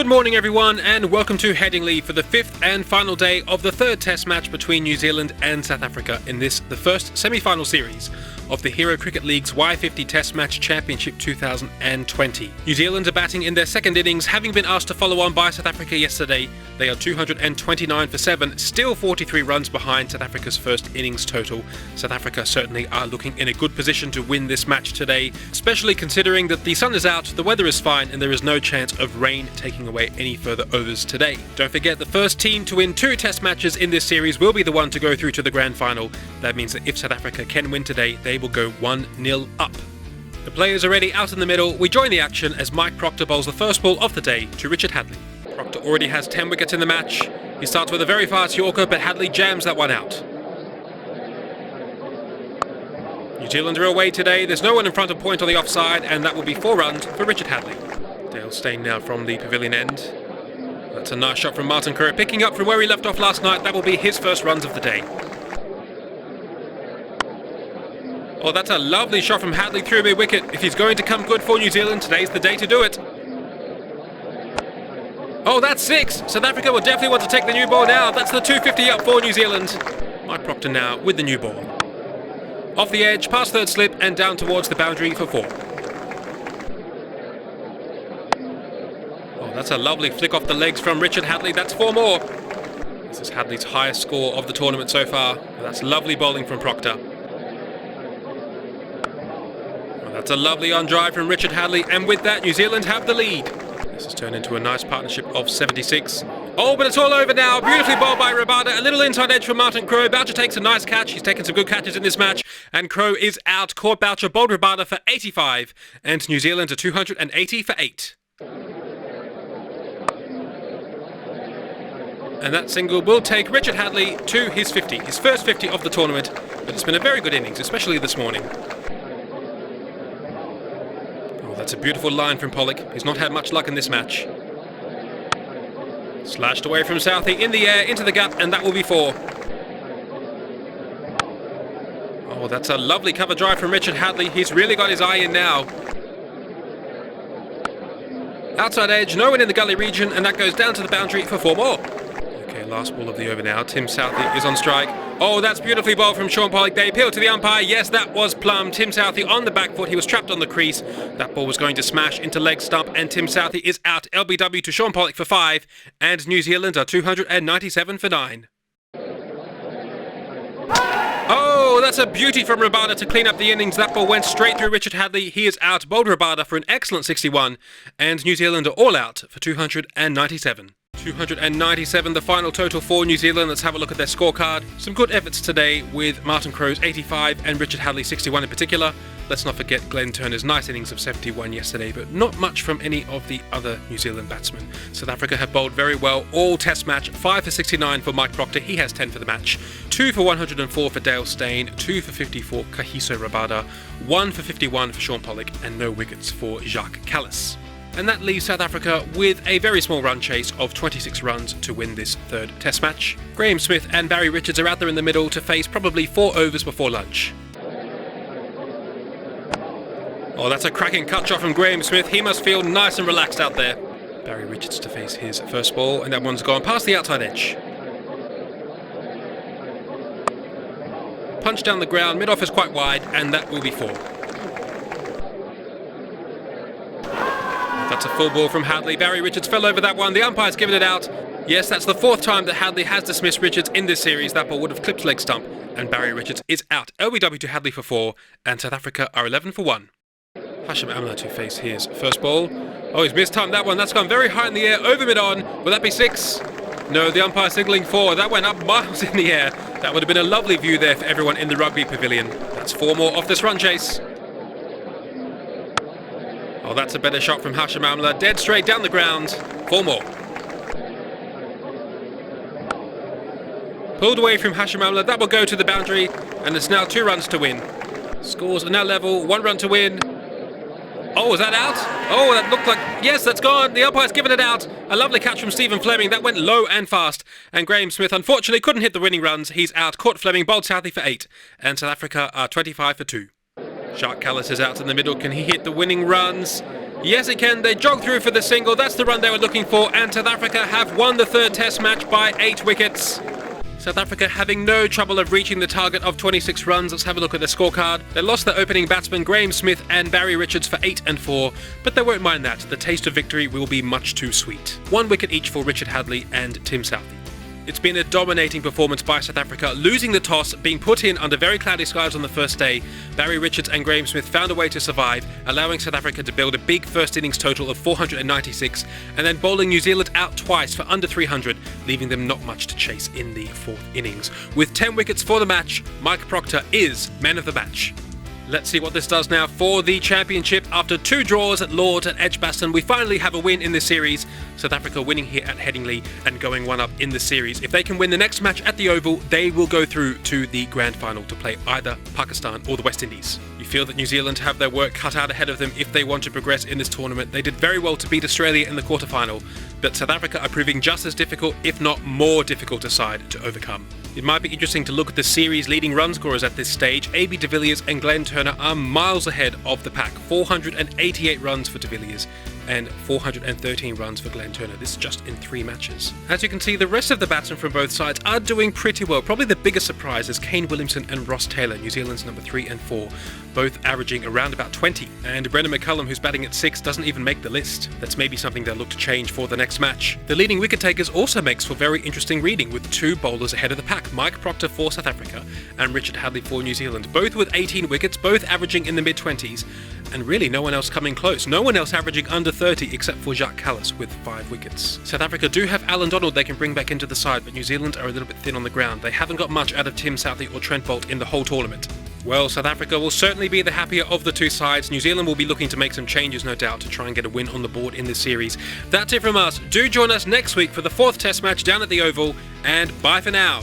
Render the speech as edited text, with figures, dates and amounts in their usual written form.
Good morning everyone and welcome to Headingley for the fifth and final day of the third test match between New Zealand and South Africa in the first semi-final series of the Hero Cricket League's Y50 Test Match Championship 2020. New Zealand are batting in their second innings, having been asked to follow on by South Africa yesterday. They are 229 for 7, still 43 runs behind South Africa's first innings total. South Africa certainly are looking in a good position to win this match today, especially considering that the sun is out, the weather is fine and there is no chance of rain taking away any further overs today. Don't forget, the first team to win 2 test matches in this series will be the one to go through to the grand final. That means that if South Africa can win today, they will go 1-0 up. The players are already out in the middle. We join the action as Mike Proctor bowls the first ball of the day to Richard Hadlee. Proctor already has 10 wickets in the match. He starts with a very fast Yorker, but Hadlee jams that one out. New Zealand are away today. There's no one in front of point on the offside, and that will be 4 runs for Richard Hadlee. Dale Steyn now from the pavilion end. That's a nice shot from Martin Crowe, picking up from where he left off last night. That will be his first runs of the day. Oh, that's a lovely shot from Hadlee through mid-wicket. If he's going to come good for New Zealand, today's the day to do it. Oh, that's 6. South Africa will definitely want to take the new ball now. That's the 250 up for New Zealand. Mike Proctor now with the new ball. Off the edge, past third slip and down towards the boundary for 4. Oh, that's a lovely flick off the legs from Richard Hadlee. That's 4 more. This is Hadlee's highest score of the tournament so far. That's lovely bowling from Proctor. That's a lovely on drive from Richard Hadlee, and with that, New Zealand have the lead. This has turned into a nice partnership of 76. Oh, but it's all over now. Beautifully bowled by Rabada. A little inside edge from Martin Crowe. Boucher takes a nice catch. He's taken some good catches in this match, and Crowe is out. Caught Boucher, bowled Rabada for 85, and New Zealand are 280 for 8. And that single will take Richard Hadlee to his 50, his first 50 of the tournament, but it's been a very good innings, especially this morning. That's a beautiful line from Pollock. He's not had much luck in this match. Slashed away from Southey in the air, into the gap, and that will be 4. Oh, that's a lovely cover drive from Richard Hadlee. He's really got his eye in now. Outside edge, no one in the gully region, and that goes down to the boundary for 4 more. Okay, last ball of the over now. Tim Southey is on strike. Oh, that's beautifully bowled from Sean Pollock. They appeal to the umpire. Yes, that was plumb. Tim Southey on the back foot. He was trapped on the crease. That ball was going to smash into leg stump, and Tim Southey is out. LBW to Sean Pollock for 5, and New Zealand are 297 for 9. Oh, that's a beauty from Rabada to clean up the innings. That ball went straight through Richard Hadlee. He is out. Bowled Rabada for an excellent 61, and New Zealand are all out for 297. 297 the final total for New Zealand. Let's have a look at their scorecard. Some good efforts today with Martin Crowe's 85 and Richard Hadlee's 61 in particular. Let's not forget Glenn Turner's nice innings of 71 yesterday, but not much from any of the other New Zealand batsmen. South Africa have bowled very well all test match. 5 for 69 for Mike Proctor. He has 10 for the match. 2 for 104 for Dale Steyn. 2 for 54 Kagiso Rabada. 1 for 51 for Sean Pollock, and no wickets for Jacques Kallis. And that leaves South Africa with a very small run chase of 26 runs to win this third test match. Graham Smith and Barry Richards are out there in the middle to face probably 4 overs before lunch. Oh, that's a cracking cut shot from Graham Smith. He must feel nice and relaxed out there. Barry Richards to face his first ball, and that one's gone past the outside edge. Punch down the ground, mid-off is quite wide, and that will be 4. That's a full ball from Hadlee. Barry Richards fell over that one. The umpire's given it out. Yes, that's the 4th time that Hadlee has dismissed Richards in this series. That ball would have clipped leg stump, and Barry Richards is out. LBW to Hadlee for 4, and South Africa are 11 for 1. Hashim Amla to face his first ball. Oh, he's mistimed that one. That's gone very high in the air, over mid-on. Will that be 6? No, the umpire signalling 4. That went up miles in the air. That would have been a lovely view there for everyone in the rugby pavilion. That's 4 more off this run chase. Oh, that's a better shot from Hashim Amla. Dead straight down the ground. 4 more. Pulled away from Hashim Amla. That will go to the boundary, and it's now 2 runs to win. Scores are now level. 1 run to win. Oh, is that out? Oh, that looked like... Yes, that's gone. The umpire's given it out. A lovely catch from Stephen Fleming. That went low and fast. And Graham Smith, unfortunately, couldn't hit the winning runs. He's out. Caught Fleming, bowled Southey for 8. And South Africa are 25 for 2. Jacques Kallis is out in the middle. Can he hit the winning runs? Yes, it can. They jog through for the single. That's the run they were looking for, and South Africa have won the third test match by 8 wickets. South Africa having no trouble of reaching the target of 26 runs. Let's have a look at their scorecard. They lost their opening batsmen Graham Smith and Barry Richards for 8 and 4, but they won't mind that. The taste of victory will be much too sweet. 1 wicket each for Richard Hadlee and Tim Southee. It's been a dominating performance by South Africa, losing the toss, being put in under very cloudy skies on the first day. Barry Richards and Graham Smith found a way to survive, allowing South Africa to build a big first innings total of 496, and then bowling New Zealand out twice for under 300, leaving them not much to chase in the fourth innings. With 10 wickets for the match, Mike Proctor is man of the match. Let's see what this does now for the championship. After 2 draws at Lords and Edgbaston, we finally have a win in this series. South Africa winning here at Headingley and going 1-up in the series. If they can win the next match at the Oval, they will go through to the grand final to play either Pakistan or the West Indies. You feel that New Zealand have their work cut out ahead of them if they want to progress in this tournament. They did very well to beat Australia in the quarterfinal, but South Africa are proving just as difficult, if not more difficult a side to overcome. It might be interesting to look at the series leading run scorers at this stage. A.B. de Villiers and Glenn Turner are miles ahead of the pack. 488 runs for de Villiers and 413 runs for Glenn Turner. This is just in 3 matches. As you can see, the rest of the batsmen from both sides are doing pretty well. Probably the biggest surprise is Kane Williamson and Ross Taylor, New Zealand's number 3 and 4, both averaging around about 20. And Brendan McCullum, who's batting at 6, doesn't even make the list. That's maybe something they'll look to change for the next match. The leading wicket takers also makes for very interesting reading, with 2 bowlers ahead of the pack. Mike Proctor for South Africa and Richard Hadlee for New Zealand, both with 18 wickets, both averaging in the mid-20s, and really no one else coming close. No one else averaging under 30 except for Jacques Kallis with 5 wickets. South Africa do have Alan Donald they can bring back into the side, but New Zealand are a little bit thin on the ground. They haven't got much out of Tim Southee or Trent Boult in the whole tournament. Well, South Africa will certainly be the happier of the 2 sides. New Zealand will be looking to make some changes, no doubt, to try and get a win on the board in this series. That's it from us. Do join us next week for the 4th Test match down at the Oval, and bye for now.